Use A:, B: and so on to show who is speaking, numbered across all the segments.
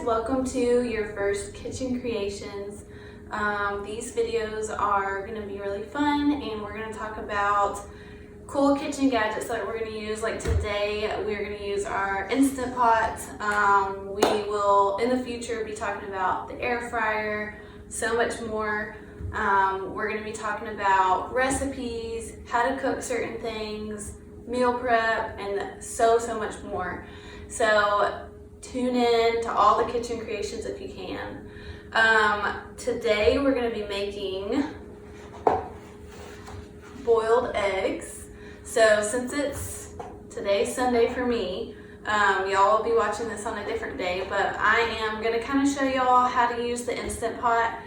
A: welcome to your first kitchen creations. These videos are going to be really fun, and we're going to talk about cool kitchen gadgets that we're going to use. Like today, we're going to use our Instant Pot. We will in the future be talking about the air fryer, so much more. We're going to be talking about recipes, how to cook certain things, meal prep, and so much more. So tune in to all the kitchen creations if you can. Today we're going to be making boiled eggs. So since today's Sunday for me, y'all will be watching this on a different day, but I am going to kind of show y'all how to use the Instant Pot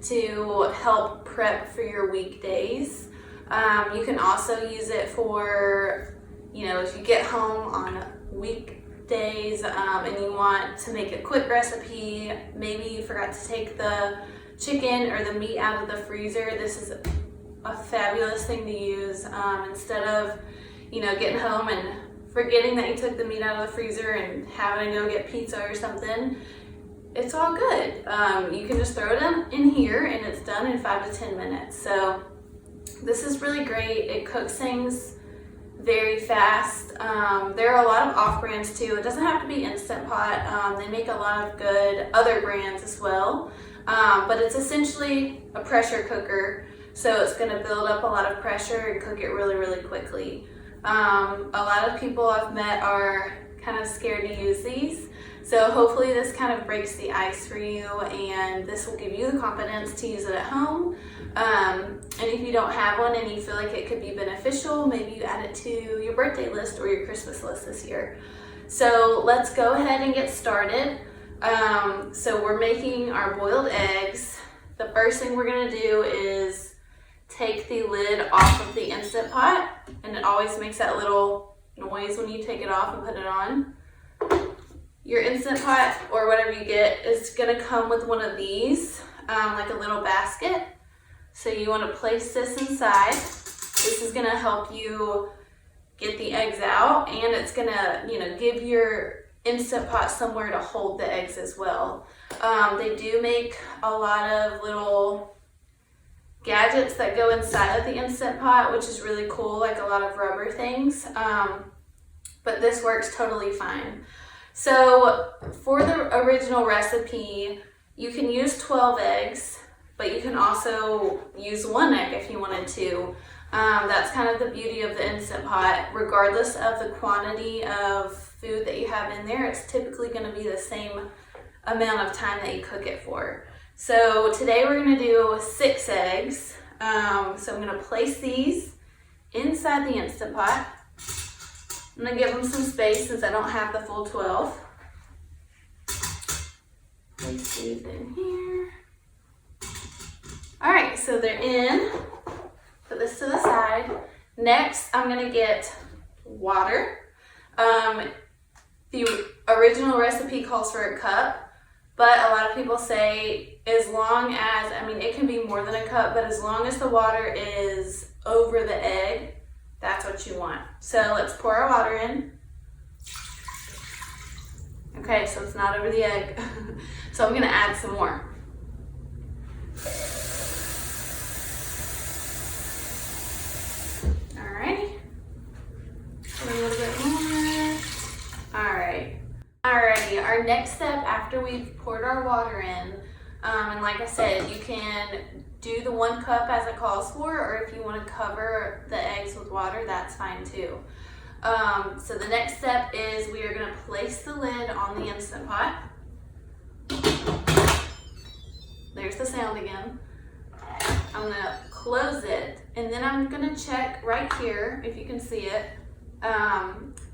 A: to help prep for your weekdays. You can also use it for, if you get home on weekdays and you want to make a quick recipe, maybe you forgot to take the chicken or the meat out of the freezer. This is a fabulous thing to use instead of, getting home and forgetting that you took the meat out of the freezer and having to go get pizza or something. It's all good. You can just throw it in here and it's done in 5 to 10 minutes. So this is really great. It cooks things very fast. There are a lot of off brands too. It doesn't have to be Instant Pot. They make a lot of good other brands as well. But it's essentially a pressure cooker. So it's going to build up a lot of pressure and cook it really, really quickly. A lot of people I've met are kind of scared to use these. So hopefully this kind of breaks the ice for you, and this will give you the confidence to use it at home. And if you don't have one and you feel like it could be beneficial, maybe you add it to your birthday list or your Christmas list this year. So let's go ahead and get started. So we're making our boiled eggs. The first thing we're gonna do is take the lid off of the Instant Pot, and it always makes that little noise when you take it off and put it on. Your Instant Pot, or whatever you get, is gonna come with one of these, like a little basket. So you wanna place this inside. This is gonna help you get the eggs out, and it's gonna, give your Instant Pot somewhere to hold the eggs as well. They do make a lot of little gadgets that go inside of the Instant Pot, which is really cool, like a lot of rubber things. But this works totally fine. So for the original recipe, you can use 12 eggs, but you can also use 1 egg if you wanted to. That's kind of the beauty of the Instant Pot. Regardless of the quantity of food that you have in there, it's typically going to be the same amount of time that you cook it for. So today we're going to do 6 eggs. So I'm going to place these inside the Instant Pot. I'm going to give them some space since I don't have the full 12. Place these in here. Alright, so they're in. Put this to the side. Next, I'm going to get water. The original recipe calls for a cup, but a lot of people say as long as, it can be more than a cup, but as long as the water is over the egg, that's what you want. So let's pour our water in. Okay, so it's not over the egg. So I'm gonna add some more. Alrighty. A little bit more. Alrighty, our next step after we've poured our water in, and like I said, you can do the 1 cup as it calls for, or if you want to cover the eggs with water, that's fine too. So the next step is we are going to place the lid on the Instant Pot. There's the sound again. I'm going to close it, and then I'm going to check right here, if you can see it.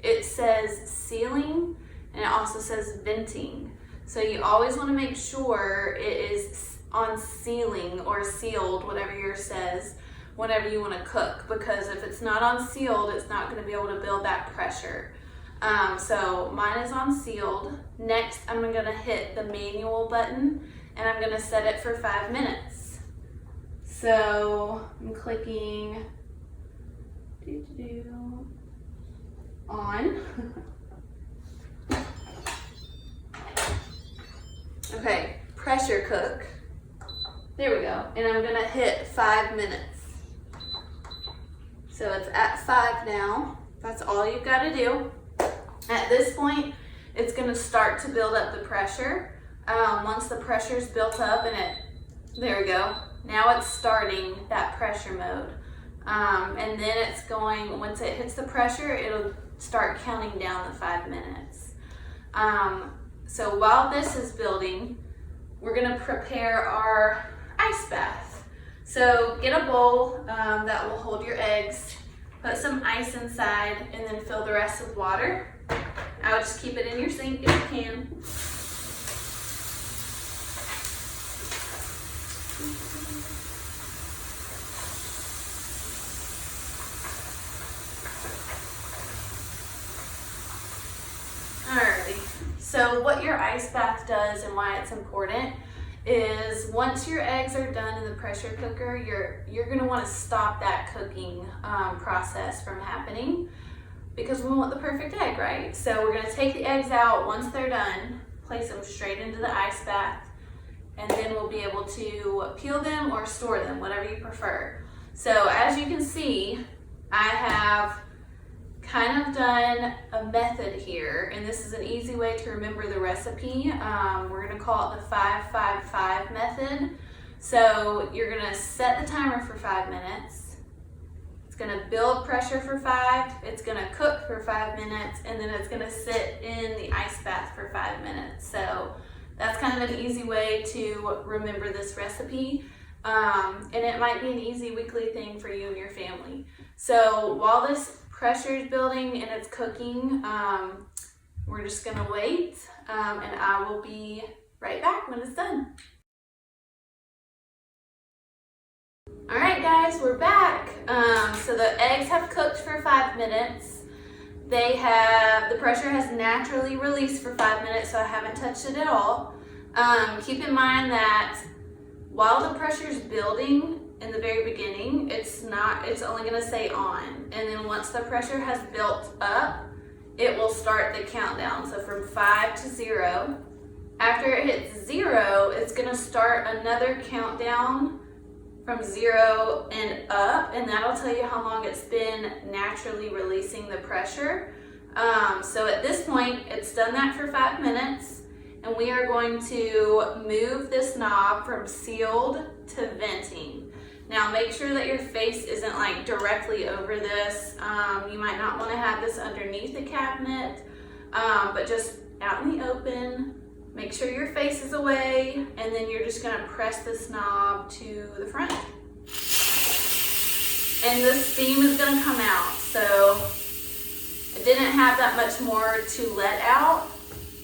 A: It says sealing, and it also says venting. So you always want to make sure it is on sealing or sealed, whatever yours says, whenever you want to cook, because if it's not on sealed, it's not going to be able to build that pressure. So mine is on sealed. Next, I'm going to hit the manual button, and I'm going to set it for 5 minutes. So I'm clicking on. Okay, pressure cook. There we go. And I'm gonna hit 5 minutes. So it's at 5 now. That's all you've got to do. At this point, it's gonna start to build up the pressure. Once the pressure's built up there we go. Now it's starting that pressure mode. And then it's going, once it hits the pressure, it'll start counting down the 5 minutes. So while this is building, we're gonna prepare our ice bath. So get a bowl that will hold your eggs, put some ice inside, and then fill the rest with water. I would just keep it in your sink if you can. Alrighty, so what your ice bath does and why it's important is once your eggs are done in the pressure cooker, you're gonna wanna stop that cooking process from happening because we want the perfect egg, right? So we're gonna take the eggs out once they're done, place them straight into the ice bath, and then we'll be able to peel them or store them, whatever you prefer. So as you can see, I have kind of done a method here, and this is an easy way to remember the recipe. We're gonna call it the 5-5-5 method. So you're gonna set the timer for 5 minutes. It's gonna build pressure for 5, it's gonna cook for 5 minutes, and then it's gonna sit in the ice bath for 5 minutes. So that's kind of an easy way to remember this recipe. And it might be an easy weekly thing for you and your family. So while this pressure is building and it's cooking, we're just gonna wait, and I will be right back when it's done. All right, guys, we're back. So the eggs have cooked for 5 minutes. The pressure has naturally released for 5 minutes, so I haven't touched it at all. Keep in mind that while the pressure is building in the very beginning, it's only gonna stay on. And then once the pressure has built up, it will start the countdown. So from 5 to 0. After it hits 0, it's gonna start another countdown from 0 and up, and that'll tell you how long it's been naturally releasing the pressure. So at this point, it's done that for 5 minutes, and we are going to move this knob from sealed to venting. Now make sure that your face isn't like directly over this. You might not want to have this underneath the cabinet, but just out in the open. Make sure your face is away, and then you're just gonna press this knob to the front. And the steam is gonna come out. So I didn't have that much more to let out,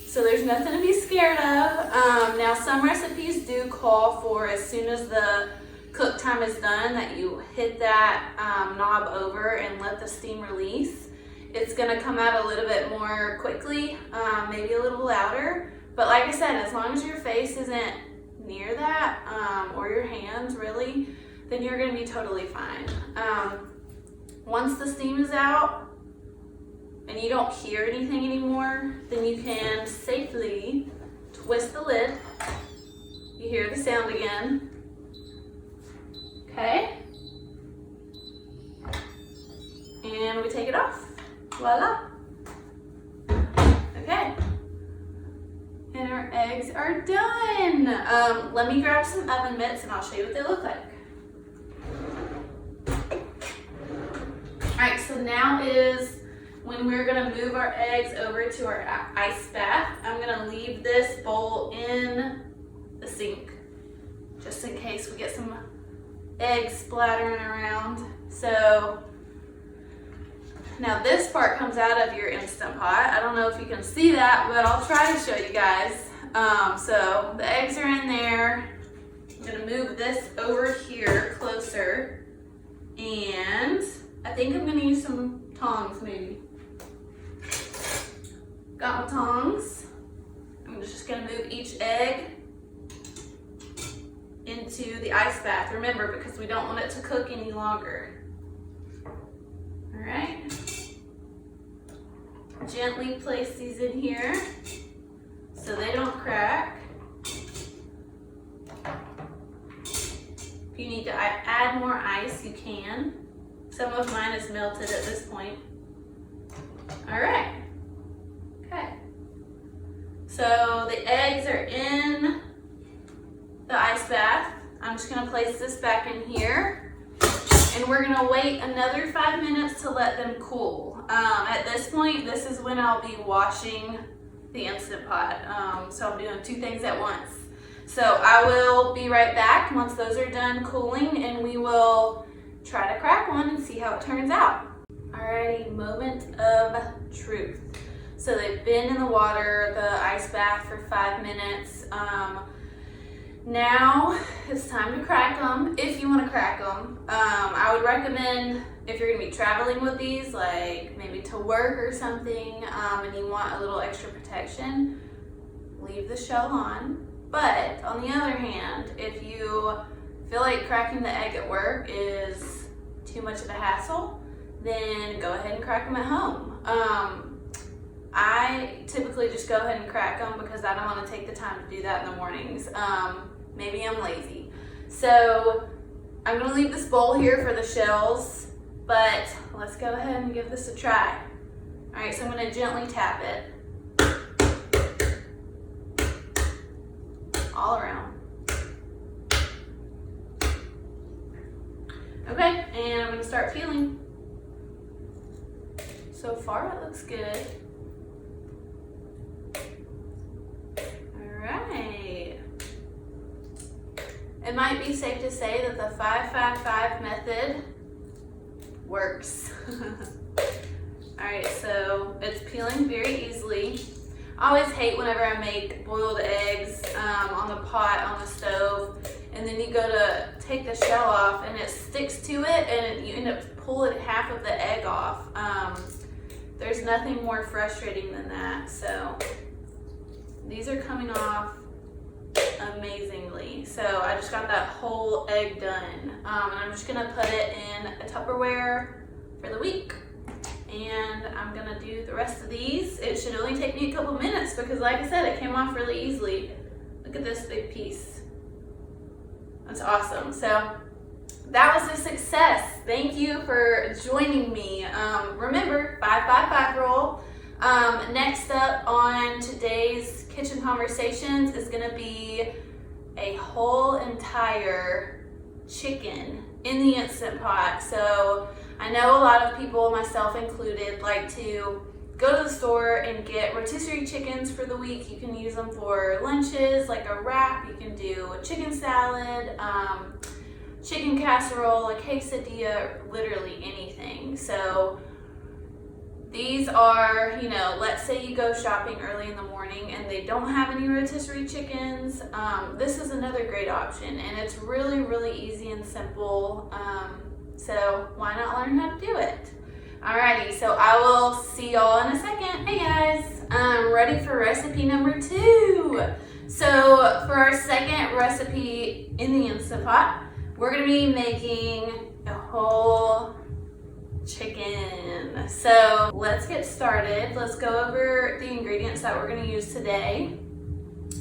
A: so there's nothing to be scared of. Now some recipes do call for, as soon as the cook time is done, that you hit that knob over and let the steam release. It's gonna come out a little bit more quickly, maybe a little louder. But like I said, as long as your face isn't near that, or your hands really, then you're gonna be totally fine. Once the steam is out and you don't hear anything anymore, then you can safely twist the lid. You hear the sound again. Okay. And we take it off. Voila. Okay. And our eggs are done. Let me grab some oven mitts and I'll show you what they look like. All right, so now is when we're gonna move our eggs over to our ice bath. I'm gonna leave this bowl in the sink, just in case we get some eggs splattering around. So now this part comes out of your Instant Pot. I don't know if you can see that, but I'll try to show you guys. So the eggs are in there. I'm gonna move this over here closer, and I think I'm gonna use some tongs maybe. Got my tongs. I'm just gonna move each egg into the ice bath. Remember, because we don't want it to cook any longer. All right. Gently place these in here so they don't crack. you need to add more ice, you can. Some of mine is melted at this point. All right. Okay. So the eggs are in the ice bath. I'm just gonna place this back in here, and we're gonna wait another 5 minutes to let them cool. At this point, this is when I'll be washing the Instant Pot. So I'm doing 2 things at once. So I will be right back once those are done cooling, and we will try to crack one and see how it turns out. Alrighty, moment of truth. So they've been in the water, the ice bath, for 5 minutes. Now it's time to crack them, if you want to crack them. I would recommend, if you're going to be traveling with these, like maybe to work or something, and you want a little extra protection, leave the shell on. But on the other hand, if you feel like cracking the egg at work is too much of a hassle, then go ahead and crack them at home. I typically just go ahead and crack them because I don't want to take the time to do that in the mornings. Maybe I'm lazy. So I'm gonna leave this bowl here for the shells, but let's go ahead and give this a try. All right, so I'm gonna gently tap it all around. Okay, and I'm gonna start peeling. So far it looks good. All right. It might be safe to say that the 5-5-5 method works. All right, so it's peeling very easily. I always hate whenever I make boiled eggs on the pot, on the stove, and then you go to take the shell off and it sticks to it and you end up pulling half of the egg off. There's nothing more frustrating than that. So these are coming off amazingly. So I just got that whole egg done. And I'm just gonna put it in a Tupperware for the week. And I'm gonna do the rest of these. It should only take me a couple minutes because, like I said, it came off really easily. Look at this big piece. That's awesome. So that was a success. Thank you for joining me. Remember, 5-5-5 rule. Next up on today's Kitchen Conversations is gonna be a whole entire chicken in the Instant Pot. So I know a lot of people, myself included, like to go to the store and get rotisserie chickens for the week. You can use them for lunches, like a wrap. You can do a chicken salad, chicken casserole, a quesadilla, literally anything. So these are, you know, let's say you go shopping early in the morning and they don't have any rotisserie chickens. This is another great option, and it's really, really easy and simple. So why not learn how to do it? Alrighty, so I will see y'all in a second. Hey guys, I'm ready for recipe number 2. So for our second recipe in the Instant Pot, we're gonna be making a whole chicken. So let's get started. Let's go over the ingredients that we're gonna use today.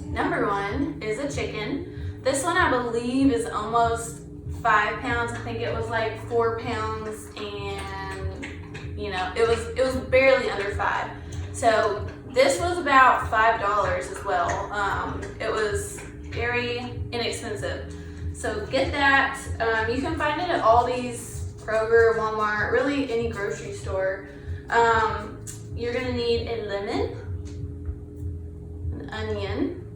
A: Number 1 is a chicken. This one I believe is almost 5 pounds. I think it was like 4 pounds, and you know, it was barely under 5. So this was about $5 as well. It was very inexpensive. So get that. You can find it at Aldi's, Kroger, Walmart, really any grocery store. You're gonna need a lemon, an onion,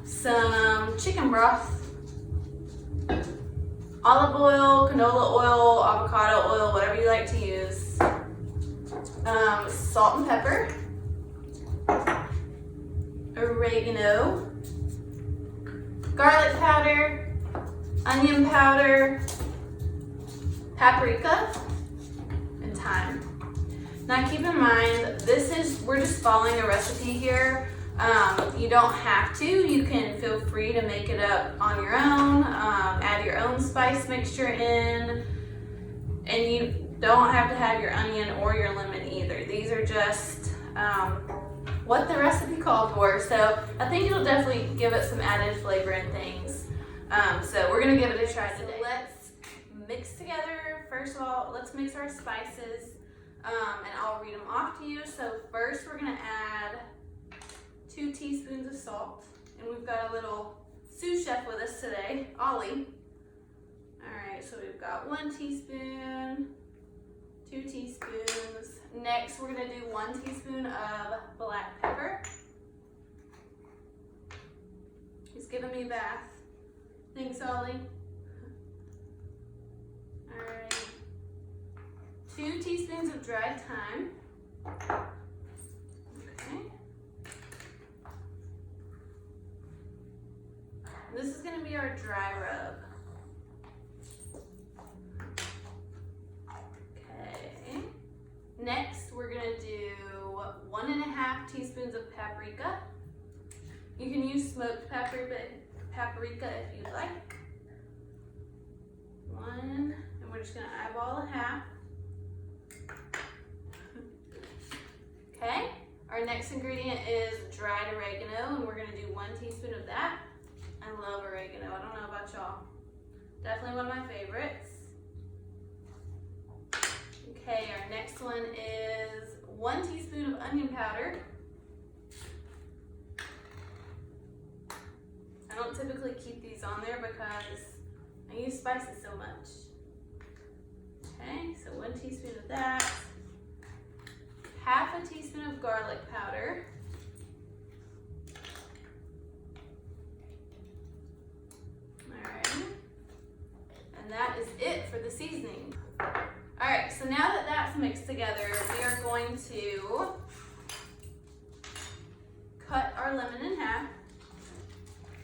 A: some chicken broth, olive oil, canola oil, avocado oil, whatever you like to use, salt and pepper, oregano, garlic powder, onion powder, paprika, and thyme. Now keep in mind, we're just following a recipe here. You don't have to. You can feel free to make it up on your own, add your own spice mixture in, and you don't have to have your onion or your lemon either. These are just what the recipe called for. So I think it'll definitely give it some added flavor and things. So we're gonna give it a try today. So let's mix together. First of all, let's mix our spices, and I'll read them off to you. So first we're gonna add 2 teaspoons of salt, and we've got a little sous chef with us today, Ollie. All right, so we've got 1 teaspoon, 2 teaspoons. Next, we're gonna do 1 teaspoon of black pepper. He's giving me a bath. Thanks, Ollie. All right. 2 teaspoons of dried thyme. Okay. This is gonna be our dry rub. Okay. Next, we're gonna do 1½ teaspoons of paprika. You can use smoked paprika if you'd like. 1, and we're just gonna eyeball 1/2. Okay, our next ingredient is dried oregano, and we're gonna do 1 teaspoon of that. I love oregano, I don't know about y'all. Definitely one of my favorites. Okay, our next one is 1 teaspoon of onion powder. I don't typically keep these on there because I use spices so much. Okay, so 1 teaspoon of that. 1/2 teaspoon of garlic powder. Alright, and that is it for the seasoning. Alright, so now that that's mixed together, we are going to cut our lemon in half.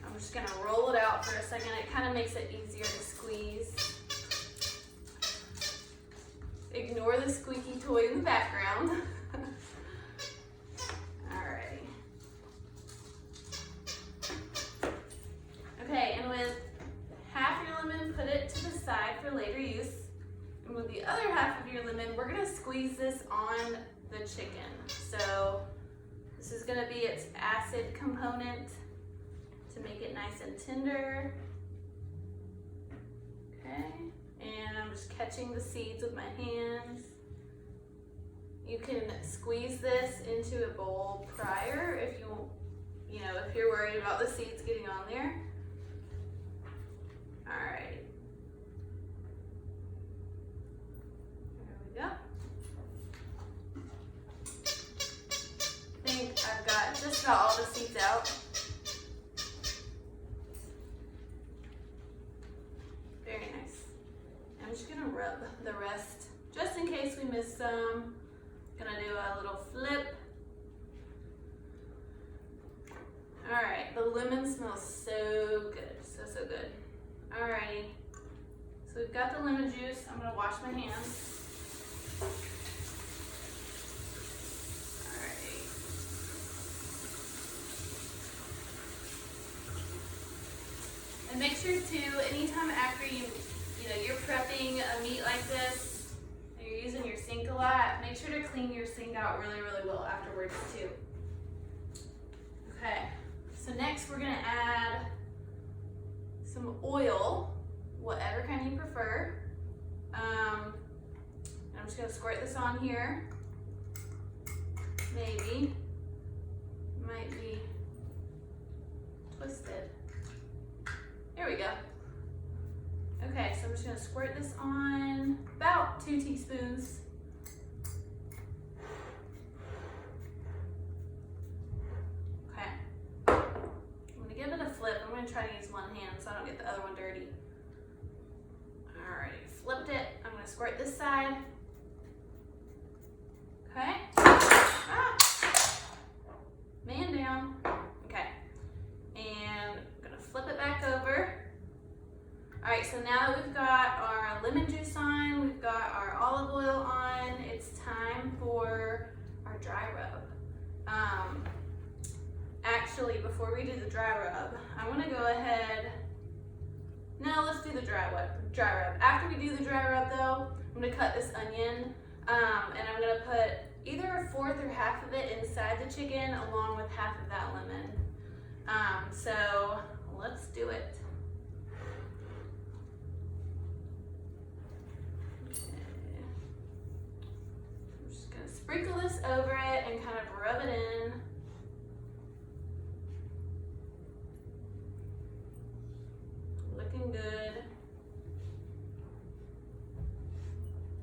A: I'm just gonna roll it out for a second. It kind of makes it easier to squeeze. Ignore the squeaky toy in the background. Alrighty. Okay, and with 1/2 your lemon, put it to the side for later use. And with the other 1/2 of your lemon, we're gonna squeeze this on the chicken. So this is gonna be its acid component to make it nice and tender. Okay, and I'm just catching the seeds with my hands. You can squeeze this into a bowl prior if if you're worried about the seeds getting on there. All right. There we go. I think I've got just about all the seeds out. Very nice. I'm just gonna rub the rest just in case we miss some. Gonna do a little flip. All right, the lemon smells so good, so good. All righty, so we've got the lemon juice. I'm gonna wash my hands. All right. And make sure too, anytime after you're prepping a meat like this, and you're using your sink a lot, make sure to clean your sink out really, really well afterwards too. Okay, so next we're gonna add some oil, whatever kind you prefer. I'm just gonna squirt this on here. Maybe, might be twisted. Here we go. Okay, so I'm just gonna squirt this on about 2 teaspoons. Okay, I'm gonna give it a flip. I'm gonna try to use one hand so I don't get the other one dirty. Alrighty, flipped it. I'm gonna squirt this side. Okay. Ah! Man down. Okay, and I'm gonna flip it back over. All right, so now that we've got our lemon juice on, we've got our olive oil on, it's time for our dry rub. Actually, before we do the dry rub, I wanna go ahead, no, let's do the dry rub. After we do the dry rub though, I'm gonna cut this onion, and I'm gonna put either 1/4 or 1/2 of it inside the chicken along with 1/2 of that lemon. So let's do it. sprinkle this over it and kind of rub it in. Looking good.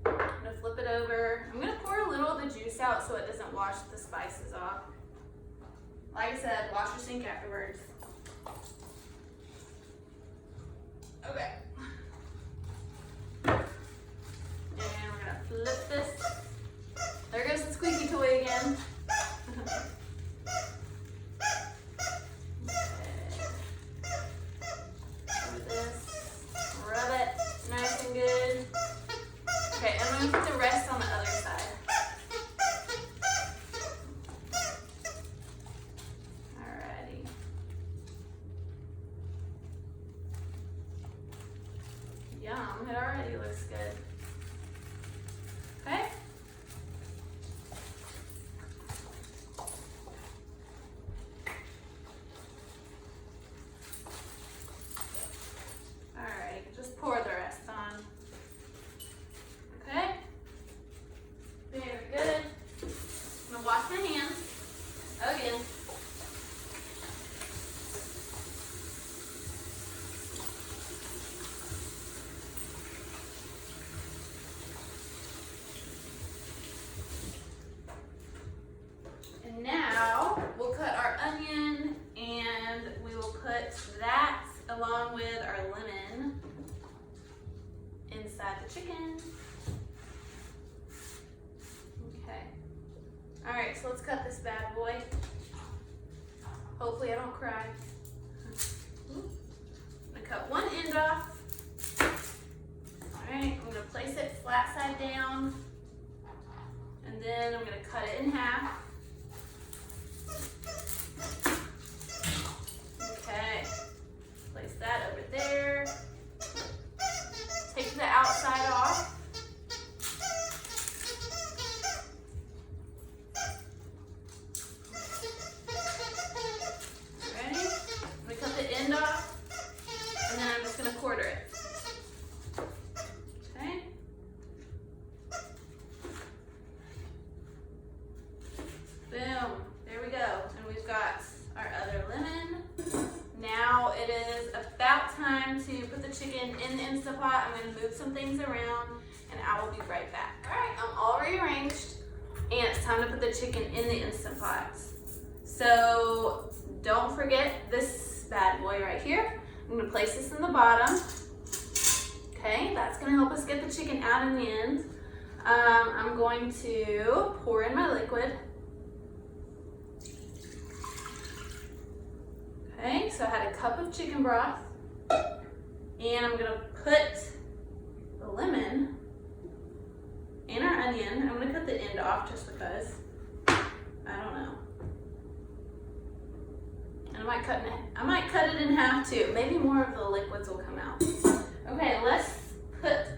A: I'm gonna flip it over. I'm gonna pour a little of the juice out so it doesn't wash the spices off. Like I said, wash your sink afterwards. Okay. And we're gonna flip this. There goes the squeaky toy again. Yum, it already looks good. Okay. Alright, just pour the rest on. Okay. Very good. I'm gonna wash my hands again. Now we'll cut our onion and we will put that along with our lemon inside the chicken. Okay. All right, so let's cut this bad boy. Hopefully I don't cry. I'm gonna cut one end off. All right, I'm gonna place it flat side down and then I'm gonna cut it in half. Okay, place that over there. Take the outside off. Ready? I'm gonna cut the end off, and then I'm just gonna quarter it. Okay. Boom. There we go. And we've got our other lemon. Now it is about time to put the chicken in the Instant Pot. I'm going to move some things around and I will be right back. Alright, I'm all rearranged and it's time to put the chicken in the Instant Pot. So don't forget this bad boy right here. I'm going to place this in the bottom. Okay, that's going to help us get the chicken out in the end. I'm going to pour in my liquid. Okay, so I had a cup of chicken broth, and I'm gonna put the lemon and our onion. I'm gonna cut the end off just because, I don't know. And I might cut it in half too. Maybe more of the liquids will come out. Okay, let's put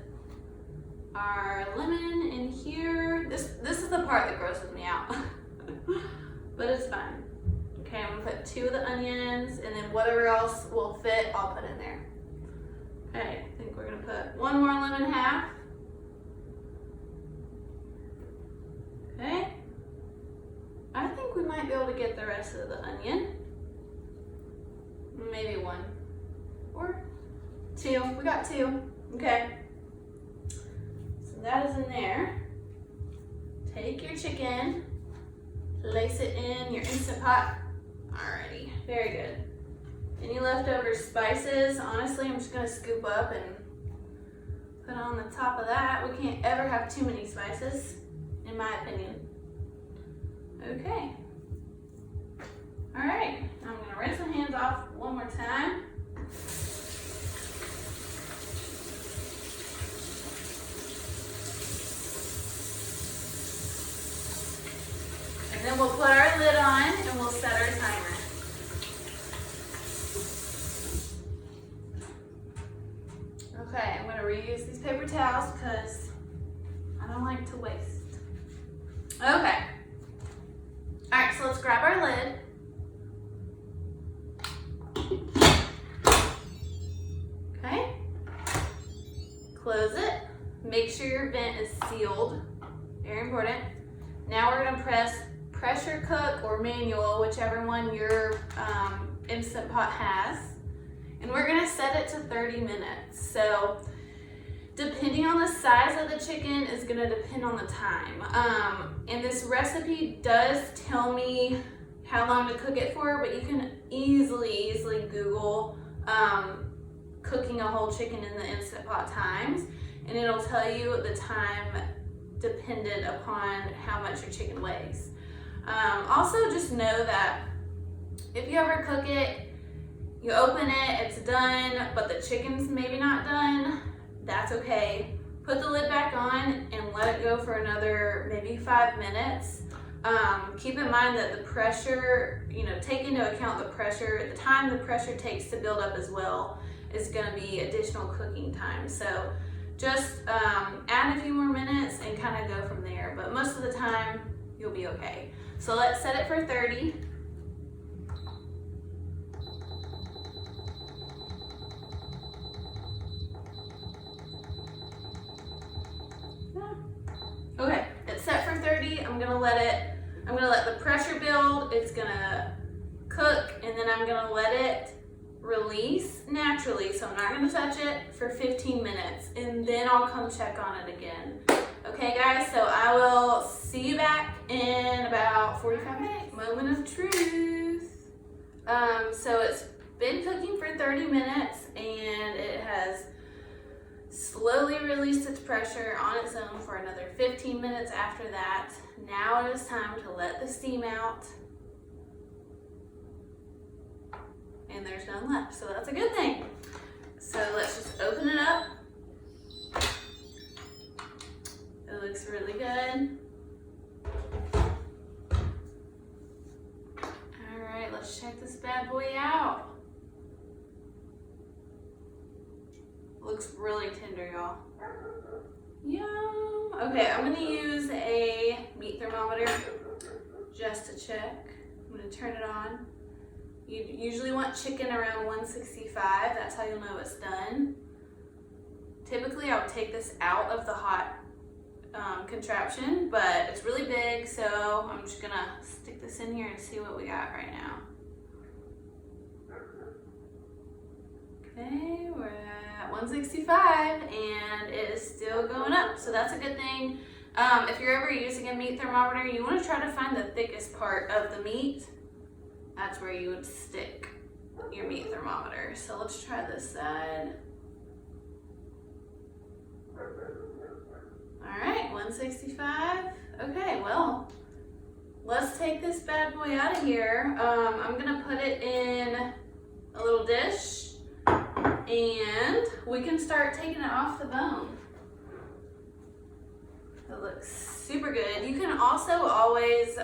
A: our lemon in here. This is the part that grosses me out, but it's fine. Okay, I'm gonna put 2 of the onions and then whatever else will fit, I'll put in there. Okay, I think we're gonna put 1 more lemon half. Okay. I think we might be able to get the rest of the onion. Maybe 1 or 2, we got 2, okay. So that is in there. Take your chicken, place it in your Instant Pot. Alrighty, very good. Any leftover spices, honestly, I'm just gonna scoop up and put on the top of that. We can't ever have too many spices, in my opinion. Okay. Alright, I'm gonna rinse my hands off one more time. And then we'll put our lid on and we'll set our timer. Okay, I'm gonna reuse these paper towels because I don't like to waste. Okay. All right, so let's grab our lid. Okay. Close it. Make sure your vent is sealed. Very important. Now we're gonna pressure cook or manual, whichever one your Instant Pot has. And we're gonna set it to 30 minutes. So depending on the size of the chicken is gonna depend on the time. And this recipe does tell me how long to cook it for, but you can easily Google cooking a whole chicken in the Instant Pot times, and it'll tell you the time dependent upon how much your chicken weighs. Also just know that if you ever cook it, you open it, it's done, but the chicken's maybe not done, that's okay. Put the lid back on and let it go for another maybe 5 minutes. Keep in mind that the pressure, take into account the pressure, the time the pressure takes to build up as well is gonna be additional cooking time. So just add a few more minutes and kind of go from there. But most of the time, you'll be okay. So let's set it for 30. Okay, it's set for 30. I'm gonna let the pressure build. It's gonna cook, and then I'm gonna let it release naturally. So I'm not gonna touch it for 15 minutes, and then I'll come check on it again. Okay guys, so I will see you back in about 45 minutes. Moment of truth. So it's been cooking for 30 minutes, and it has slowly released its pressure on its own for another 15 minutes after that. Now it is time to let the steam out. And there's none left, so that's a good thing. So let's just open it up. It looks really good. All right, let's check this bad boy out. Looks really tender, y'all. Yum. Okay, I'm gonna use a meat thermometer just to check. I'm gonna turn it on. You usually want chicken around 165. That's how you'll know it's done. Typically, I would take this out of the hot contraption, but it's really big, so I'm just gonna stick this in here and see what we got right now. Okay, we're at 165 and it is still going up, so that's a good thing. If you're ever using a meat thermometer, you want to try to find the thickest part of the meat. That's where you would stick your meat thermometer. So let's try this side. All right, 165. Okay, well, let's take this bad boy out of here. I'm gonna put it in a little dish, and we can start taking it off the bone. It looks super good. You can also always,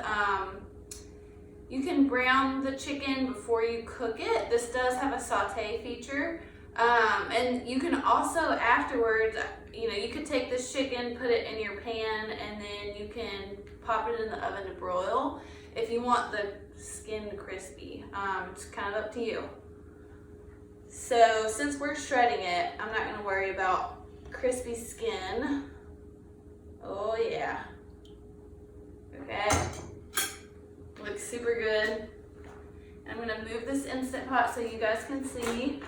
A: you can brown the chicken before you cook it. This does have a saute feature. And you can also afterwards, you could take this chicken, put it in your pan, and then you can pop it in the oven to broil if you want the skin crispy. It's kind of up to you. So since we're shredding it, I'm not gonna worry about crispy skin. Oh yeah. Okay. Looks super good. And I'm gonna move this Instant Pot so you guys can see.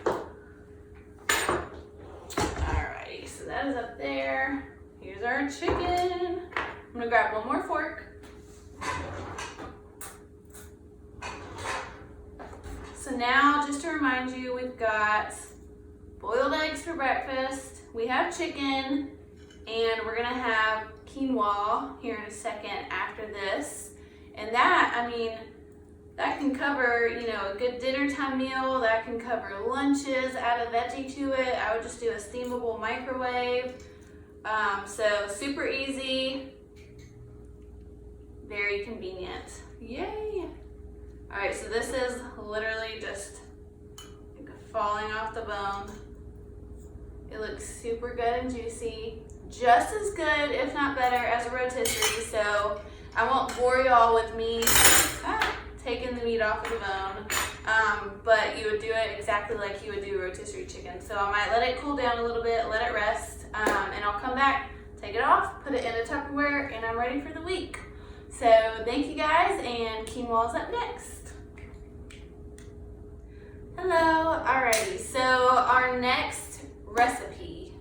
A: Alrighty, so that is up there. Here's our chicken. I'm gonna grab one more fork. So now, just to remind you, we've got boiled eggs for breakfast, we have chicken, and we're gonna have quinoa here in a second after this. And that, that can cover, a good dinner time meal, that can cover lunches, add a veggie to it. I would just do a steamable microwave. So super easy, very convenient. Yay! All right, so this is literally just falling off the bone. It looks super good and juicy. Just as good, if not better, as a rotisserie. So I won't bore y'all with me taking the meat off of the bone. But you would do it exactly like you would do rotisserie chicken. So I might let it cool down a little bit, let it rest, and I'll come back, take it off, put it in a Tupperware, and I'm ready for the week. So thank you guys, and quinoa's up next. Hello, alrighty, so our next recipe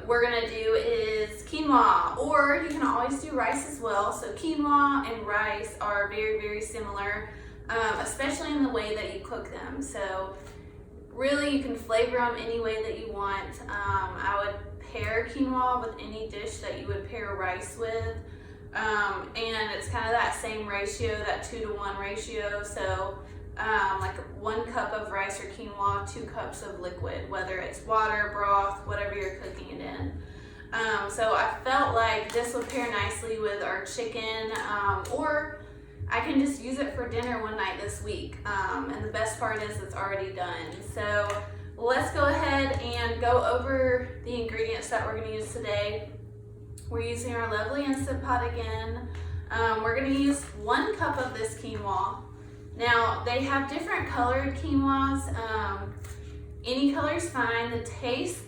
A: we're gonna do is quinoa, or you can always do rice as well. So quinoa and rice are very, very similar, especially in the way that you cook them. So really you can flavor them any way that you want. I would pair quinoa with any dish that you would pair rice with. And it's kind of that same ratio, that 2-to-1 ratio. So like 1 cup of rice or quinoa, 2 cups of liquid, whether it's water, broth, whatever you're cooking it in. So I felt like this would pair nicely with our chicken, or I can just use it for dinner one night this week. And the best part is it's already done. So let's go ahead and go over the ingredients that we're going to use today. We're using our lovely Instant Pot again. We're going to use 1 cup of this quinoa. Now, they have different colored quinoas. Any color is fine. The taste,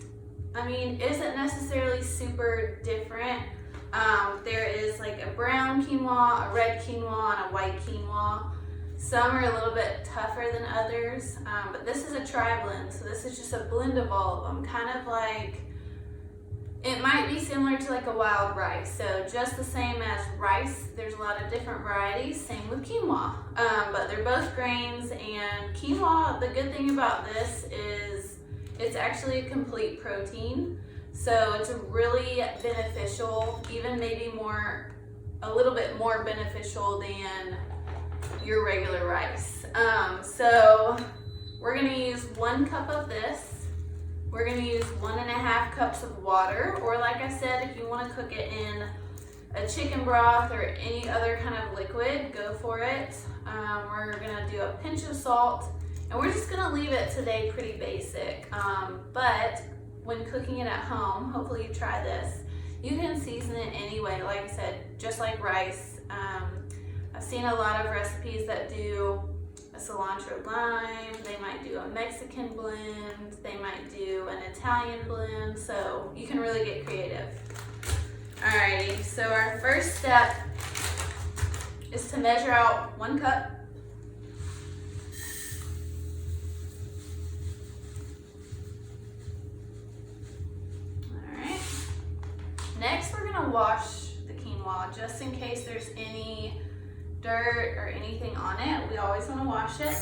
A: isn't necessarily super different. There is like a brown quinoa, a red quinoa, and a white quinoa. Some are a little bit tougher than others, but this is a tri-blend, so this is just a blend of all of them, kind of like, it might be similar to like a wild rice. So just the same as rice, there's a lot of different varieties, same with quinoa. But they're both grains, and quinoa, the good thing about this is it's actually a complete protein. So it's really beneficial, even maybe a little bit more beneficial than your regular rice. So we're gonna use 1 cup of this. We're going to use 1.5 cups of water, or like I said, if you want to cook it in a chicken broth or any other kind of liquid, go for it. We're going to do a pinch of salt, and we're just going to leave it today pretty basic. But when cooking it at home, hopefully you try this, you can season it anyway, like I said, just like rice. I've seen a lot of recipes that do a cilantro lime, they might do a Mexican blend, they might do an Italian blend, so you can really get creative. Alrighty, so our first step is to measure out 1 cup. Alright, next we're going to wash the quinoa just in case there's any dirt or anything on it. We always want to wash it.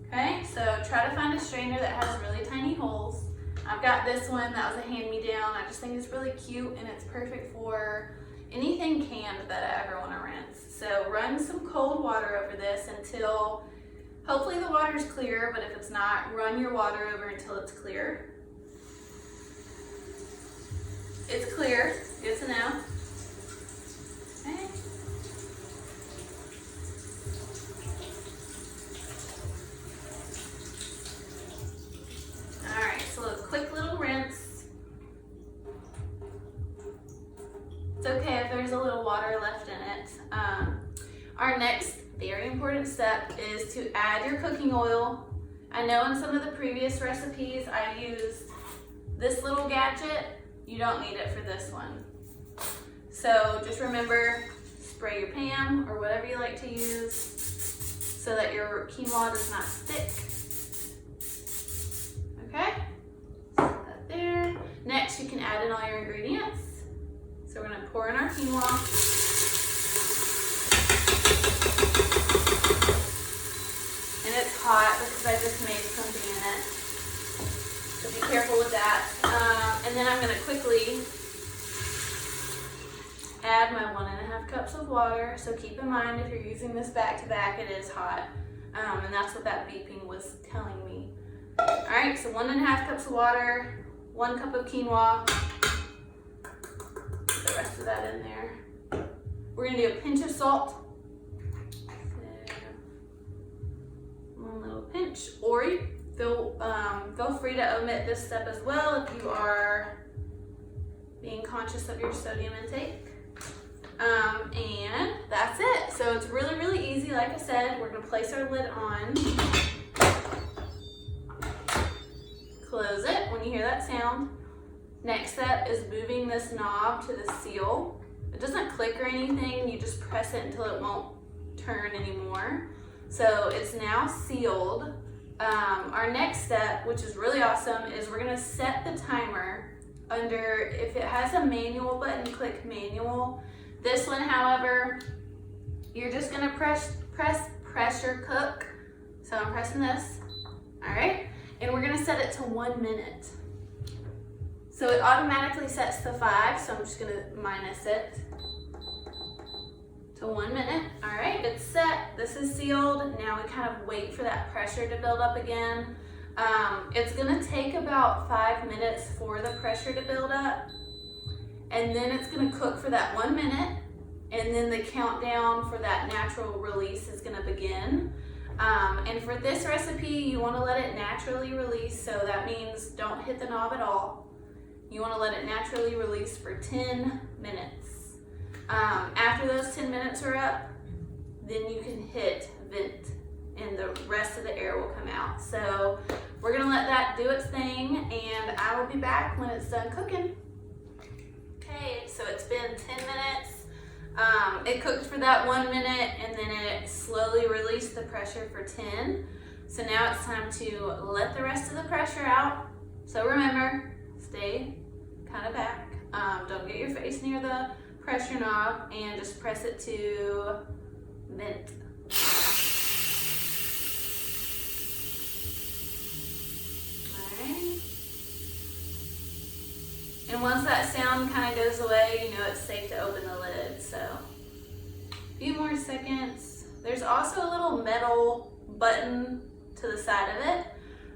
A: Okay, so try to find a strainer that has really tiny holes. I've got this one that was a hand-me-down. I just think it's really cute, and it's perfect for anything canned that I ever want to rinse. So run some cold water over this until, hopefully the water is clear, but if it's not, run your water over until it's clear. It's clear, good to know. Okay. Quick little rinse. It's okay if there's a little water left in it. Our next very important step is to add your cooking oil. I know in some of the previous recipes I used this little gadget. You don't need it for this one. So just remember, spray your pan or whatever you like to use so that your quinoa does not stick. Okay? There. Next, you can add in all your ingredients. So we're going to pour in our quinoa. And it's hot because I just made something in it. So be careful with that. And then I'm going to quickly add my 1.5 cups of water. So keep in mind, if you're using this back to back, it is hot. And that's what that beeping was telling me. All right, so 1.5 cups of water. 1 cup of quinoa, put the rest of that in there. We're gonna do a pinch of salt. So, 1 little pinch, or feel free to omit this step as well if you are being conscious of your sodium intake. And that's it. So it's really, really easy. Like I said, we're gonna place our lid on. Close it when you hear that sound. Next step is moving this knob to the seal. It doesn't click or anything, you just press it until it won't turn anymore. So it's now sealed. Our next step, which is really awesome, is we're gonna set the timer under, if it has a manual button, click manual. This one, however, you're just gonna press pressure cook. So I'm pressing this, all right? And we're gonna set it to 1 minute. So it automatically sets to 5, so I'm just gonna minus it to 1 minute. All right, it's set, this is sealed. Now we kind of wait for that pressure to build up again. It's gonna take about 5 minutes for the pressure to build up. And then it's gonna cook for that 1 minute. And then the countdown for that natural release is gonna begin. And for this recipe, you wanna let it naturally release. So that means don't hit the knob at all. You wanna let it naturally release for 10 minutes. After those 10 minutes are up, then you can hit vent and the rest of the air will come out. So we're gonna let that do its thing and I will be back when it's done cooking. Okay, so it's been 10 minutes. It cooked for that 1 minute and then it slowly released the pressure for 10. So now it's time to let the rest of the pressure out. So remember, stay kind of back. Don't get your face near the pressure knob and just press it to vent. Alright. And once that sound kind of goes away, you know it's safe to open the lid. So a few more seconds. There's also a little metal button to the side of it.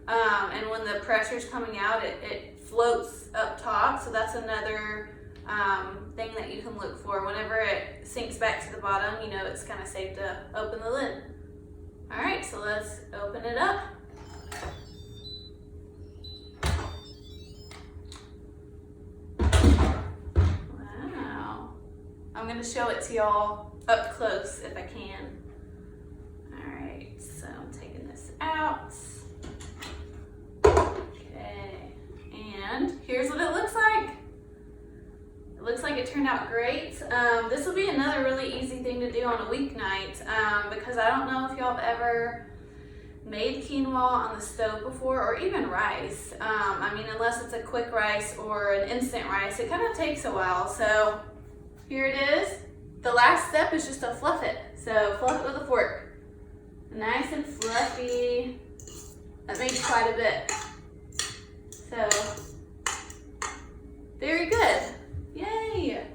A: And when the pressure's coming out, it floats up top. So that's another thing that you can look for. Whenever it sinks back to the bottom, you know it's kind of safe to open the lid. All right, so let's open it up. Wow. I'm gonna show it to y'all up close if I can. All right, so I'm taking this out. Okay, and here's what it looks like. It looks like it turned out great. This will be another really easy thing to do on a weeknight because I don't know if y'all have ever made quinoa on the stove before or even rice. I mean, unless it's a quick rice or an instant rice, it kind of takes a while. So here it is. The last step is just to fluff it. So fluff it with a fork. Nice and fluffy. That makes quite a bit. So, very good. Yay!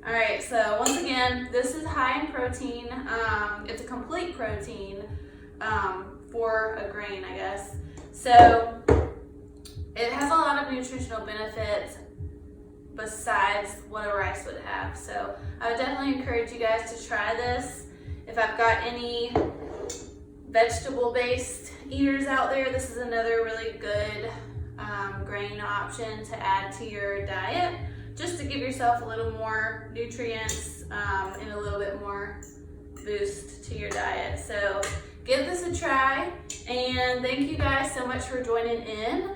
A: All right, so once again, this is high in protein. It's a complete protein for a grain, I guess. So it has a lot of nutritional benefits besides what a rice would have. So I would definitely encourage you guys to try this. If I've got any vegetable-based eaters out there, this is another really good grain option to add to your diet, just to give yourself a little more nutrients and a little bit more boost to your diet. So give this a try, and thank you guys so much for joining in.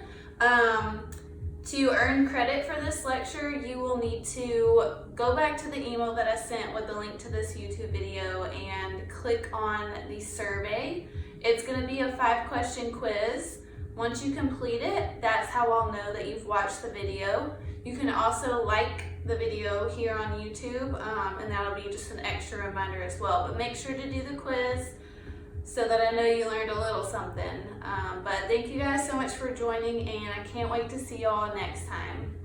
A: To earn credit for this lecture, you will need to go back to the email that I sent with the link to this YouTube video and click on the survey. It's going to be a 5-question quiz. Once you complete it, that's how I'll know that you've watched the video. You can also like the video here on YouTube, and that'll be just an extra reminder as well. But make sure to do the quiz so that I know you learned a little something. But thank you guys so much for joining, and I can't wait to see y'all next time.